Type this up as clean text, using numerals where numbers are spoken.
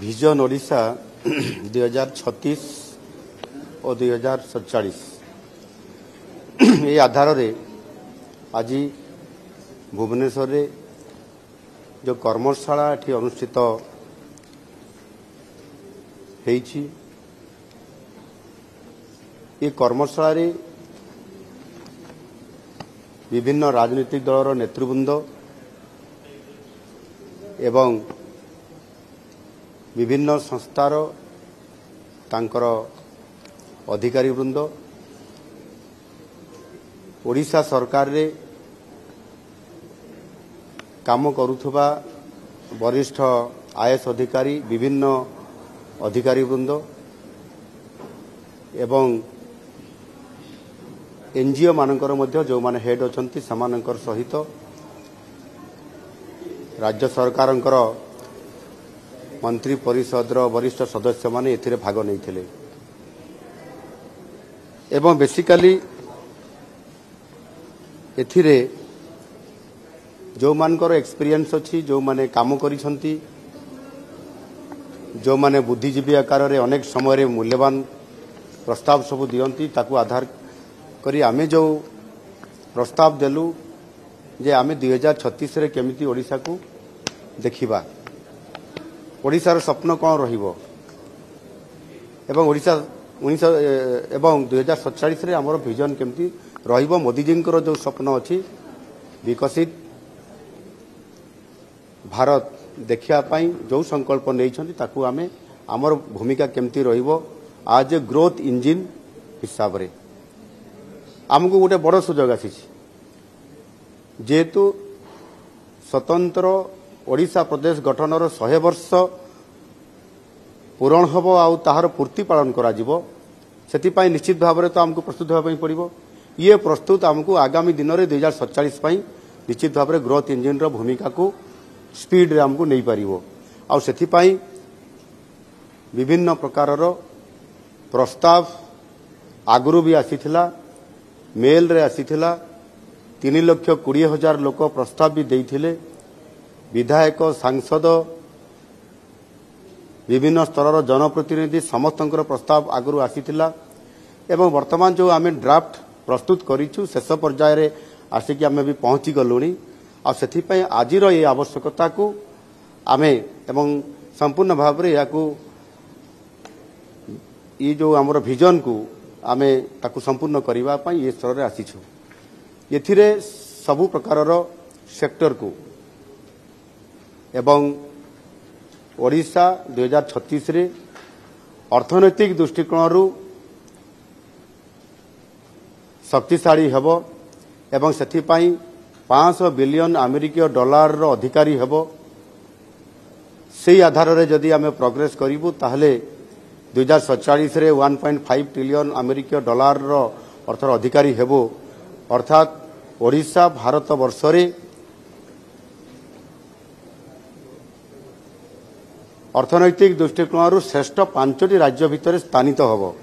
Vision Odisha 2036 ଓ 2047 ଏହି ଆଧାରରେ ଆଜି ଭୁବନେଶ୍ୱରରେ जो कर्मशाला एठी अनुष्ठित ହେଇଛି ये कर्मशाला रे विभिन्न राजनीतिक दलर नेतृवृंद एवं विभिन्न संस्थार तांकर अधिकारी वृंद ओडिशा सरकार रे काम करुथुबा वरिष्ठ आईएएस अधिकारी विभिन्न अधिकारी वृंद एवं एनजीओ मानकर मध्य जो माने हेड अछंती समानकर सहित राज्य सरकारंकर मंत्री परिषद वरिष्ठ सदस्य माने एथिरे भाग नैथिले एवं बेसिकली एथिरे जो मानकर एक्सपीरियंस अच्छी जो माने काम करिसंती जो माने बुद्धिजीवी आकार रे अनेक समय रे मूल्यवान प्रस्ताव सब दियंती ताकू आधार करी आमे जो प्रस्ताव देलु जे आमे 2036 रे केमिति ओडिसा को देखिबा ओडिसा रो स्वप्न कोन रहिबो एवं ओडिसा 19 एवं 2047 रे हमर विजन केमिति रहिबो मोदी जी को जो स्वप्न अछि विकसित भारत देखिया पाई जो संकल्प नहीं ताकू आमे आमर भूमिका केमती रहिबो आज ग्रोथ इंजिन हिसाब रे आमको गोटे बड़ सुजोग आसी जेहेतु स्वतंत्र ओडिशा प्रदेश गठनर 100 वर्ष पूरण हबो आउ ताहार पूर्ति पालन करा जिवो सेति पाई निश्चित भाव तो आमको प्रस्तुत होबा पड़िबो ये प्रस्तुत आमको आगामी दिन रे 2047 पाई निश्चित भाव ग्रोथ इंजिन रो भूमिका को स्पीड रे हमको नहीं पारिबो आ सेथि पाई विभिन्न प्रकार रो प्रस्ताव आगुरु भी आसीथिला मेल रे आसीथिला 3,20,000 लोक प्रस्ताव भी देइथिले विधायक सांसद विभिन्न स्तर रो जनप्रतिनिधि समस्तंकर प्रस्ताव आगुरु आसीथिला एवं वर्तमान जो आमे ड्राफ्ट प्रस्तुत करिछु शेष पर्याय रे आसिक आमे भी पहुंची गलुनी आ सेथि पई आजिर ये आवश्यकता को आमे एवं संपूर्ण भाव रे याकू ये जो हमर विजन को आमे ताकू संपूर्ण करिवा पई ये स्तर रे आसीछु एथिरे सबु प्रकार रो सेक्टर को एवं ओडिशा 2036 रे अर्थनैतिक दृष्टिकोण रु शक्तिशाली हेबो एवं सेथि पई 500 बिलियन अमेरिकीय डॉलर रो अधिकारी हेबो से आधार रे जदि आमे प्रोग्रेस करिवु ताहले 2047 रे 1.5 ट्रिलियन अमेरिकीय डॉलर रो अर्थर अधिकारी हेबो अर्थात ओडिशा भारत वर्ष रे अर्थनैतिक दृष्टिकोण रु श्रेष्ठ 5टी राज्य भितर स्थानित हेबो।